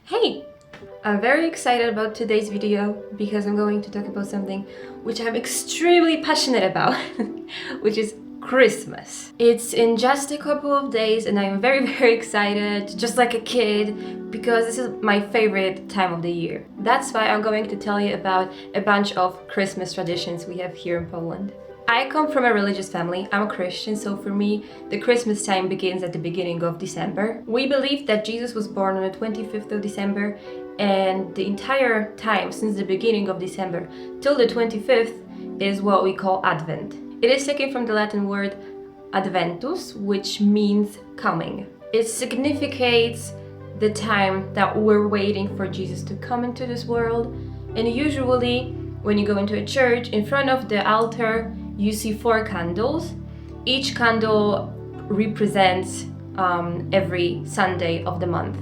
Hey! I'm very excited about today's video because I'm going to talk about something which I'm extremely passionate about, which is Christmas. It's in just a couple of days and I'm very, very excited, just like a kid, because this is my favorite time of the year. That's why I'm going to tell you about a bunch of Christmas traditions we have here in Poland. I come from a religious family. I'm a Christian, so for me, the Christmas time begins at the beginning of December. We believe that Jesus was born on the 25th of December, and the entire time since the beginning of December till the 25th is what we call Advent. It is taken from the Latin word adventus, which means coming. It significates the time that we're waiting for Jesus to come into this world, and usually when you go into a church, in front of the altar, you see 4 candles. Each candle represents every Sunday of the month.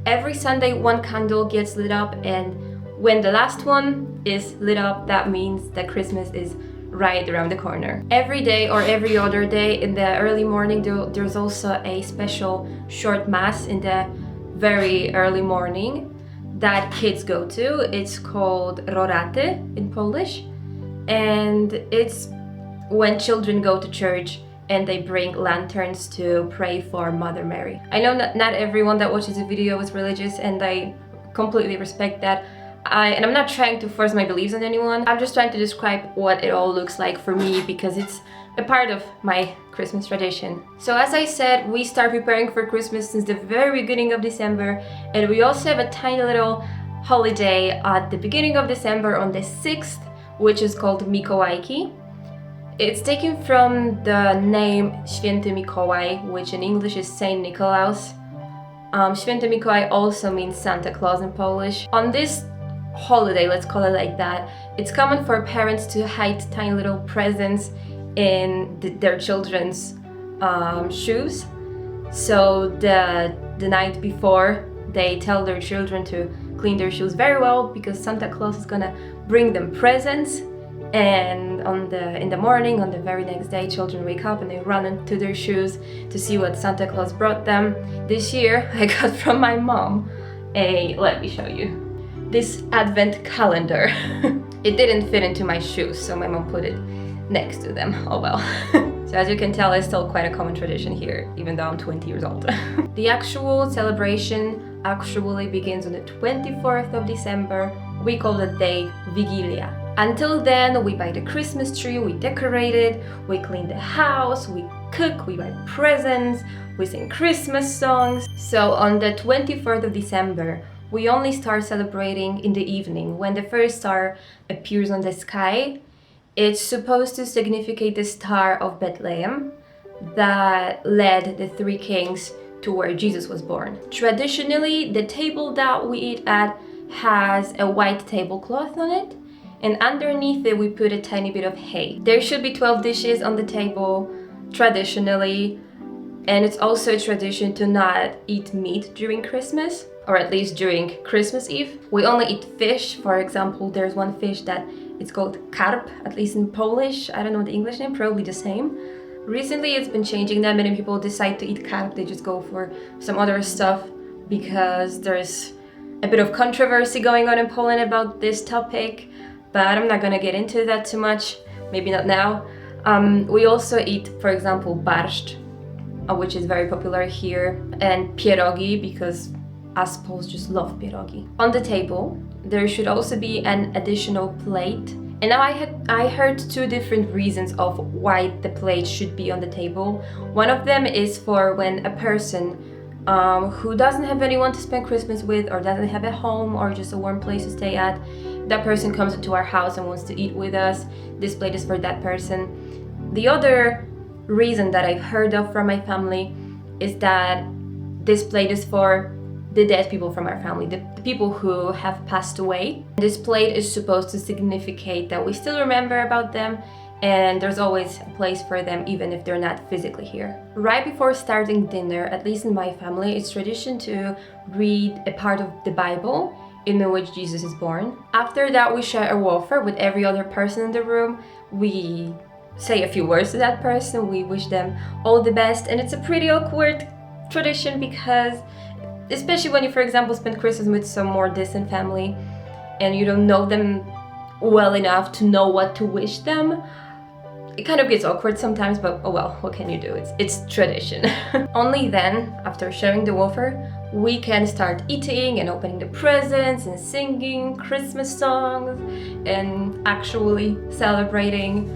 Every Sunday, 1 candle gets lit up, and when the last one is lit up, that means that Christmas is right around the corner. Every day or every other day in the early morning, there's also a special short mass in the very early morning that kids go to. It's called roraty in Polish, and it's when children go to church and they bring lanterns to pray for Mother Mary. I know that not everyone that watches the video is religious, and I completely respect that. And I'm not trying to force my beliefs on anyone. I'm just trying to describe what it all looks like for me because it's a part of my Christmas tradition. So as I said, we start preparing for Christmas since the very beginning of December, and we also have a tiny little holiday at the beginning of December on the 6th, which is called Mikołajki. It's taken from the name Święty Mikołaj, which in English is Saint Nicholas. Święty Mikołaj also means Santa Claus in Polish. On this holiday, let's call it like that, it's common for parents to hide tiny little presents in their children's shoes. So the night before, they tell their children to clean their shoes very well because Santa Claus is gonna bring them presents. And in the morning, on the very next day, children wake up and they run into their shoes to see what Santa Claus brought them. This year, I got from my mom let me show you, this advent calendar. It didn't fit into my shoes, so my mom put it next to them. Oh well. So as you can tell, it's still quite a common tradition here, even though I'm 20 years old. The actual celebration actually begins on the 24th of December. We call the day Vigilia. Until then, we buy the Christmas tree, we decorate it, we clean the house, we cook, we buy presents, we sing Christmas songs. So on the 24th of December, we only start celebrating in the evening when the first star appears on the sky. It's supposed to signify the Star of Bethlehem that led the 3 kings to where Jesus was born. Traditionally, the table that we eat at has a white tablecloth on it, and underneath it we put a tiny bit of hay. There should be 12 dishes on the table, traditionally, and it's also a tradition to not eat meat during Christmas, or at least during Christmas Eve. We only eat fish. For example, there's one fish that it's called karp, at least in Polish. I don't know the English name, probably the same. Recently it's been changing that many people decide to eat karp, they just go for some other stuff because there's a bit of controversy going on in Poland about this topic, but I'm not gonna get into that too much, maybe not now. We also eat, for example, barszcz, which is very popular here, and pierogi, because us Poles just love pierogi. On the table, there should also be an additional plate. And now I heard 2 different reasons of why the plate should be on the table. One of them is for when a person who doesn't have anyone to spend Christmas with, or doesn't have a home or just a warm place to stay at, that person comes into our house and wants to eat with us. This plate is for that person. The other reason that I've heard of from my family is that this plate is for the dead people from our family, the people who have passed away. This plate is supposed to signify that we still remember about them, and there's always a place for them even if they're not physically here. Right before starting dinner, at least in my family, it's tradition to read a part of the Bible in which Jesus is born. After that, we share a wafer with every other person in the room. We say a few words to that person, we wish them all the best, and it's a pretty awkward tradition because especially when you, for example, spend Christmas with some more distant family and you don't know them well enough to know what to wish them. It kind of gets awkward sometimes, but oh well, what can you do? It's tradition. Only then, after sharing the wafer, we can start eating and opening the presents and singing Christmas songs and actually celebrating.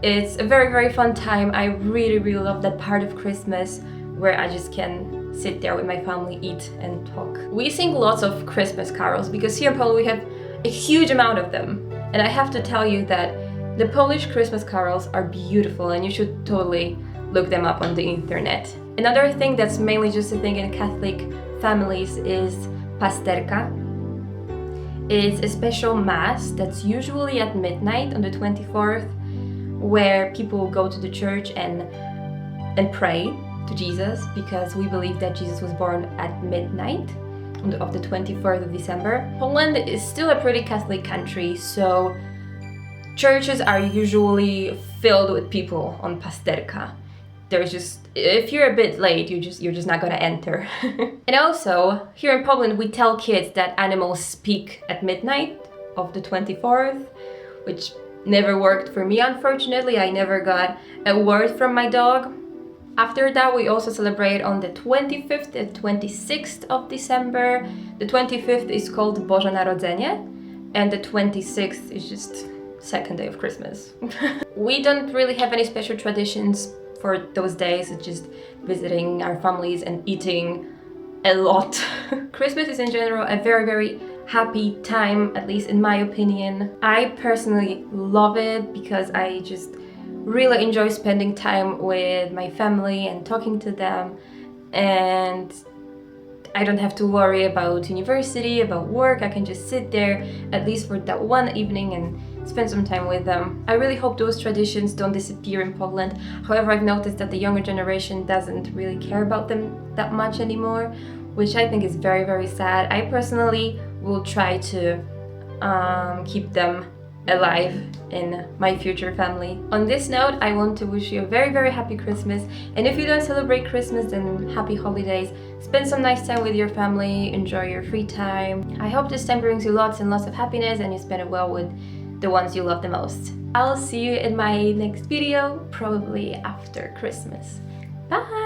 It's a very, very fun time. I really, really love that part of Christmas where I just can sit there with my family, eat and talk. We sing lots of Christmas carols because here in Poland we have a huge amount of them. And I have to tell you that the Polish Christmas carols are beautiful and you should totally look them up on the internet. Another thing that's mainly just a thing in Catholic families is pasterka. It's a special mass that's usually at midnight on the 24th, where people go to the church and pray to Jesus, because we believe that Jesus was born at midnight of the 24th of December. Poland is still a pretty Catholic country, so churches are usually filled with people on pasterka. There's just, if you're a bit late, you're just not gonna enter. And also, here in Poland, we tell kids that animals speak at midnight of the 24th, which never worked for me, unfortunately. I never got a word from my dog. After that, we also celebrate on the 25th and 26th of December. The 25th is called Boże Narodzenie, and the 26th is just second day of Christmas. We don't really have any special traditions for those days. It's just visiting our families and eating a lot. Christmas is in general a very, very happy time, at least in my opinion. I personally love it because I just really enjoy spending time with my family and talking to them, and I don't have to worry about university, about work. I can just sit there at least for that one evening and spend some time with them. I really hope those traditions don't disappear in Poland. However, I've noticed that the younger generation doesn't really care about them that much anymore, which I think is very, very sad. I personally will try to keep them alive in my future family. On this note, I want to wish you a very, very happy Christmas. And if you don't celebrate Christmas, then happy holidays. Spend some nice time with your family, enjoy your free time. I hope this time brings you lots and lots of happiness and you spend it well with the ones you love the most. I'll see you in my next video, probably after Christmas. Bye!